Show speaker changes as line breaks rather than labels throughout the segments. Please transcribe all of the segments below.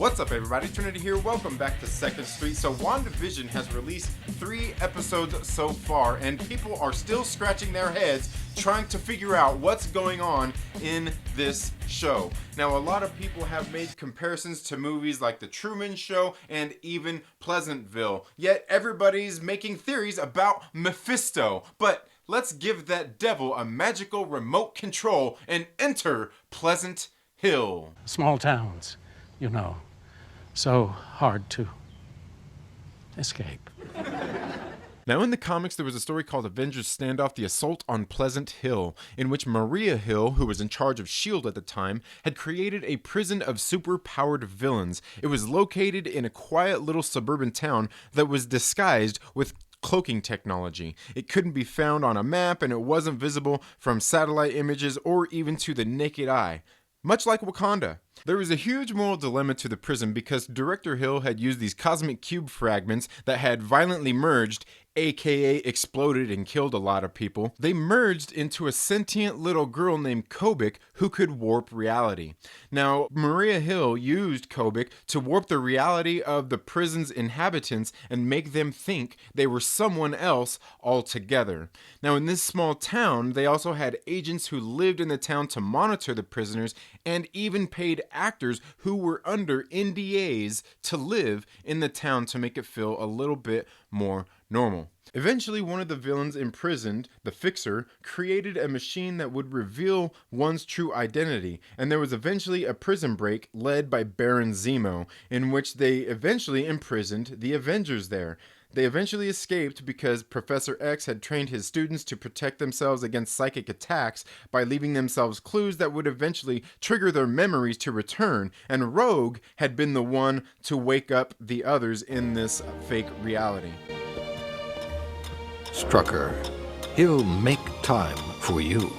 What's up, everybody? Trinity here. Welcome back to 2nd Street. So WandaVision has released 3 episodes so far, and people are still scratching their heads trying to figure out what's going on in this show. Now, a lot of people have made comparisons to movies like The Truman Show and even Pleasantville, yet everybody's making theories about Mephisto. But let's give that devil a magical remote control and enter Pleasant Hill.
Small towns, you know, so hard to escape.
Now, in the comics, there was a story called Avengers Standoff: The Assault on Pleasant Hill, in which Maria Hill, who was in charge of S.H.I.E.L.D. at the time, had created a prison of super-powered villains. It was located in a quiet little suburban town that was disguised with cloaking technology. It couldn't be found on a map, and it wasn't visible from satellite images or even to the naked eye. Much like Wakanda. There was a huge moral dilemma to the prison because Director Hill had used these cosmic cube fragments that had violently merged, aka exploded and killed a lot of people. They merged into a sentient little girl named Kobik who could warp reality. Now, Maria Hill used Kobik to warp the reality of the prison's inhabitants and make them think they were someone else altogether. Now, in this small town, they also had agents who lived in the town to monitor the prisoners and even paid actors who were under NDAs to live in the town to make it feel a little bit more normal. Eventually, one of the villains imprisoned, the Fixer, created a machine that would reveal one's true identity, and there was eventually a prison break led by Baron Zemo, in which they eventually imprisoned the Avengers there. They eventually escaped because Professor X had trained his students to protect themselves against psychic attacks by leaving themselves clues that would eventually trigger their memories to return, and Rogue had been the one to wake up the others in this fake reality.
Strucker, he'll make time for you.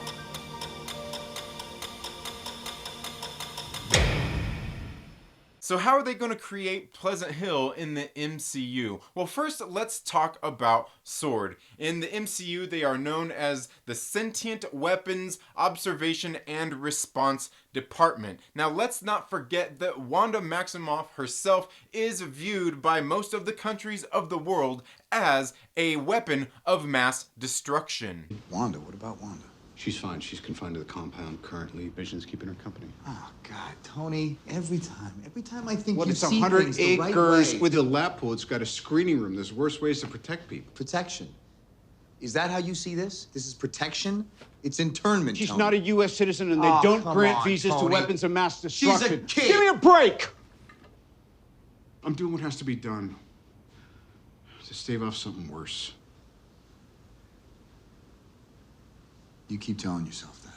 So how are they going to create Pleasant Hill in the MCU? Well, first, let's talk about S.W.O.R.D. In the MCU, they are known as the Sentient Weapons Observation and Response Department. Now, let's not forget that Wanda Maximoff herself is viewed by most of the countries of the world as a weapon of mass destruction.
Wanda? What about Wanda?
She's fine. She's confined to the compound currently. Vision's keeping her company.
Oh, God, Tony, every time I think
What,
you
it's
see
100
things the right
acres
way.
with a lap pool. It's got a screening room. There's worse ways to protect people.
Protection. Is that how you see this? This is protection? It's internment,
She's
Tony.
not a U.S. citizen, and they
Oh,
don't
come
grant
on,
visas
Tony.
to weapons of mass
She's a
destruction.
kid.
Give me a break!
I'm doing what has to be done to stave off something worse.
You keep telling yourself that.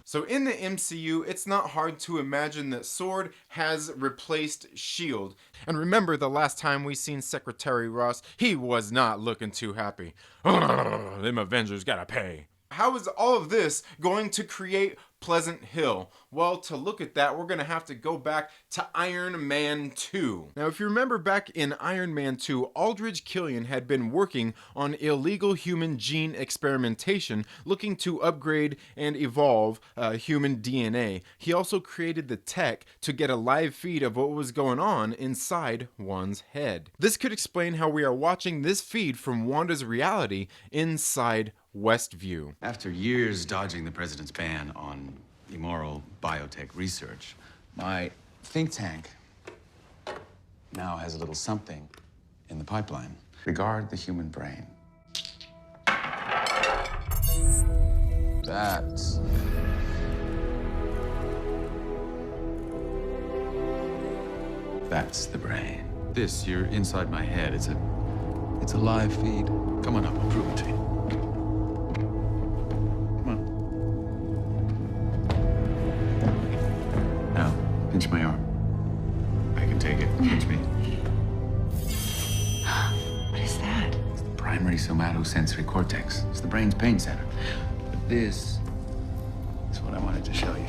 So in the MCU, it's not hard to imagine that S.W.O.R.D. has replaced S.H.I.E.L.D. And remember the last time we seen Secretary Ross, he was not looking too happy. Them Avengers gotta pay. How is all of this going to create Pleasant Hill? Well, to look at that, we're going to have to go back to Iron Man 2. Now, if you remember back in Iron Man 2, Aldrich Killian had been working on illegal human gene experimentation, looking to upgrade and evolve human DNA. He also created the tech to get a live feed of what was going on inside one's head. This could explain how we are watching this feed from Wanda's reality inside WestView.
After years dodging the president's ban on immoral biotech research, my think tank now has a little something in the pipeline. Regard the human brain. That's the brain. This, you're inside my head. It's a live feed. Come on up, I'll prove it to you. Now, pinch my arm. I can take it. Pinch me.
What is that?
It's the primary somatosensory cortex. It's the brain's pain center. But this is what I wanted to show you.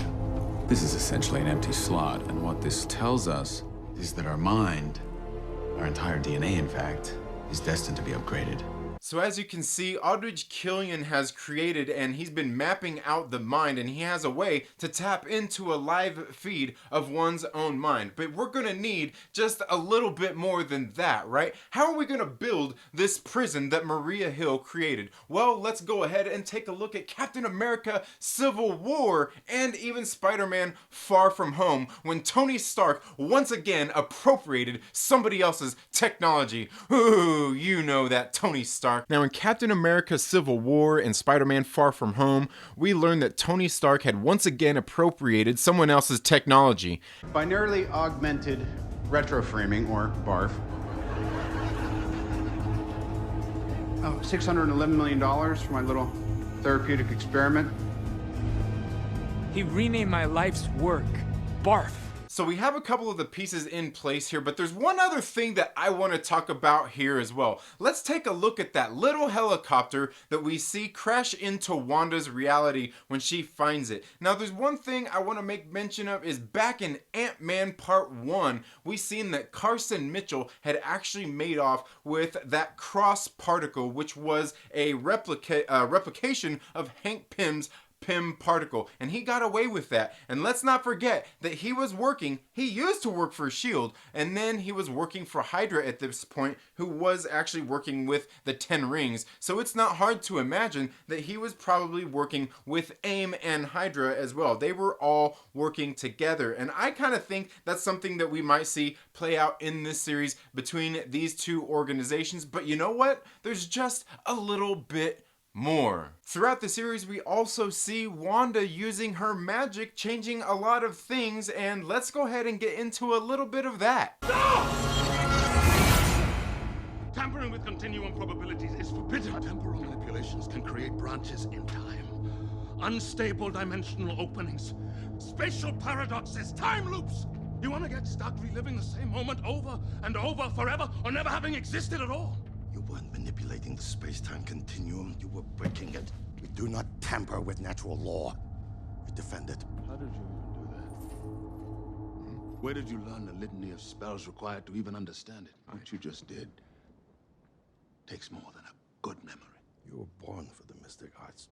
This is essentially an empty slot, and what this tells us is that our mind, our entire DNA, in fact, is destined to be upgraded.
So as you can see, Aldrich Killian has created and he's been mapping out the mind, and he has a way to tap into a live feed of one's own mind. But we're gonna need just a little bit more than that, right? How are we gonna build this prison that Maria Hill created? Well, let's go ahead and take a look at Captain America Civil War and even Spider-Man Far From Home, when Tony Stark once again appropriated somebody else's technology. Ooh, you know that Tony Stark. Now in Captain America Civil War and Spider-Man Far From Home, we learned that Tony Stark had once again appropriated someone else's technology.
Binarily augmented retroframing, or BARF. Oh, $611 million for my little therapeutic experiment.
He renamed my life's work, Barf.
So we have a couple of the pieces in place here, but there's one other thing that I want to talk about here as well. Let's take a look at that little helicopter that we see crash into Wanda's reality when she finds it. Now there's one thing I want to make mention of is back in Ant-Man Part 1, we seen that Carson Mitchell had actually made off with that cross particle, which was a replication of Hank Pym's Pym particle, and he got away with that. And let's not forget that he used to work for S.H.I.E.L.D., and then he was working for Hydra at this point, who was actually working with the 10 Rings. So it's not hard to imagine that he was probably working with AIM and Hydra as well. They were all working together, and I kind of think that's something that we might see play out in this series between these two organizations. But you know what? There's just a little bit more. Throughout the series, we also see Wanda using her magic, changing a lot of things, and let's go ahead and get into a little bit of that.
Tampering with continuum probabilities is forbidden. Temporal manipulations can create branches in time, unstable dimensional openings, spatial paradoxes, time loops. You want to get stuck reliving the same moment over and over forever, or never having existed at all?
You weren't manipulating the space-time continuum, you were breaking it. We do not tamper with natural law. We defend it.
How did you even do that? Where did you learn the litany of spells required to even understand it? What you just did takes more than a good memory.
You were born for the mystic arts.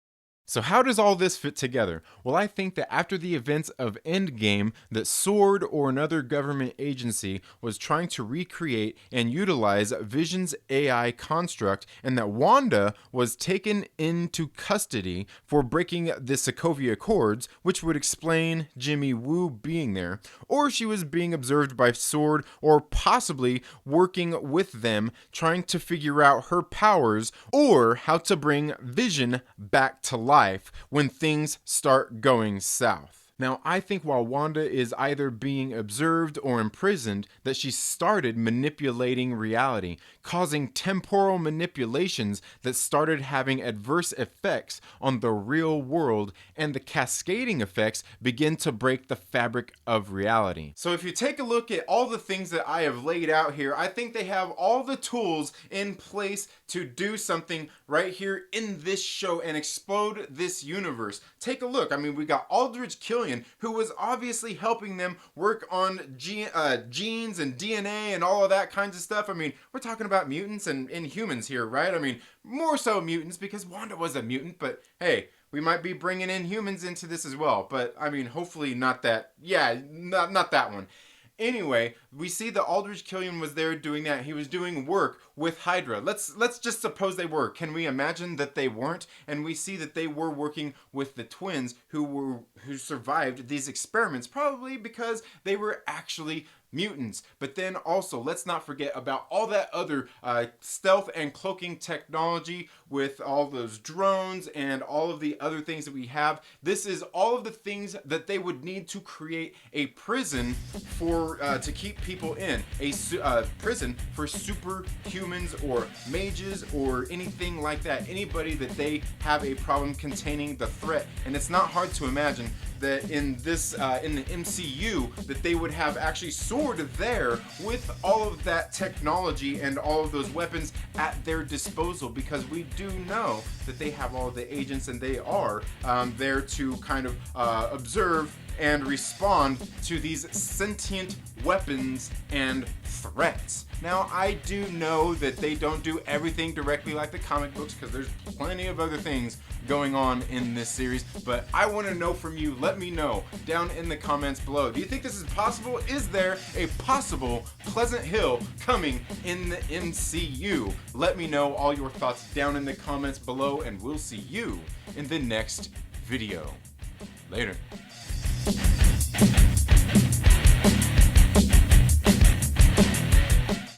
So how does all this fit together? Well, I think that after the events of Endgame, that SWORD or another government agency was trying to recreate and utilize Vision's AI construct, and that Wanda was taken into custody for breaking the Sokovia Accords, which would explain Jimmy Woo being there, or she was being observed by SWORD, or possibly working with them, trying to figure out her powers, or how to bring Vision back to life when things start going south. Now, I think while Wanda is either being observed or imprisoned, that she started manipulating reality, causing temporal manipulations that started having adverse effects on the real world, and the cascading effects begin to break the fabric of reality. So if you take a look at all the things that I have laid out here, I think they have all the tools in place to do something right here in this show and explode this universe. Take a look. I mean, we got Aldrich Killian, who was obviously helping them work on genes and DNA and all of that kinds of stuff. I mean, we're talking about mutants and Inhumans here, right? I mean, more so mutants because Wanda was a mutant, but hey, we might be bringing in humans into this as well. But I mean, hopefully not that. Yeah, not that one. Anyway, we see that Aldrich Killian was there doing that. He was doing work with Hydra. Let's just suppose they were. Can we imagine that they weren't? And we see that they were working with the twins who survived these experiments, probably because they were actually mutants. But then also, let's not forget about all that other stealth and cloaking technology with all those drones and all of the other things that we have. This is all of the things that they would need to create a prison for to keep people in. A prison for superhumans or mages or anything like that. Anybody that they have a problem containing the threat. And it's not hard to imagine that in this in the MCU that they would have actually SWORD there with all of that technology and all of those weapons at their disposal, because we do know that they have all of the agents and they are there to kind of observe and respond to these sentient weapons and threats. Now, I do know that they don't do everything directly like the comic books, because there's plenty of other things going on in this series, but I want to know from you. Let me know down in the comments below. Do you think this is possible? Is there a possible Pleasant Hill coming in the MCU? Let me know all your thoughts down in the comments below, and we'll see you in the next video. Later.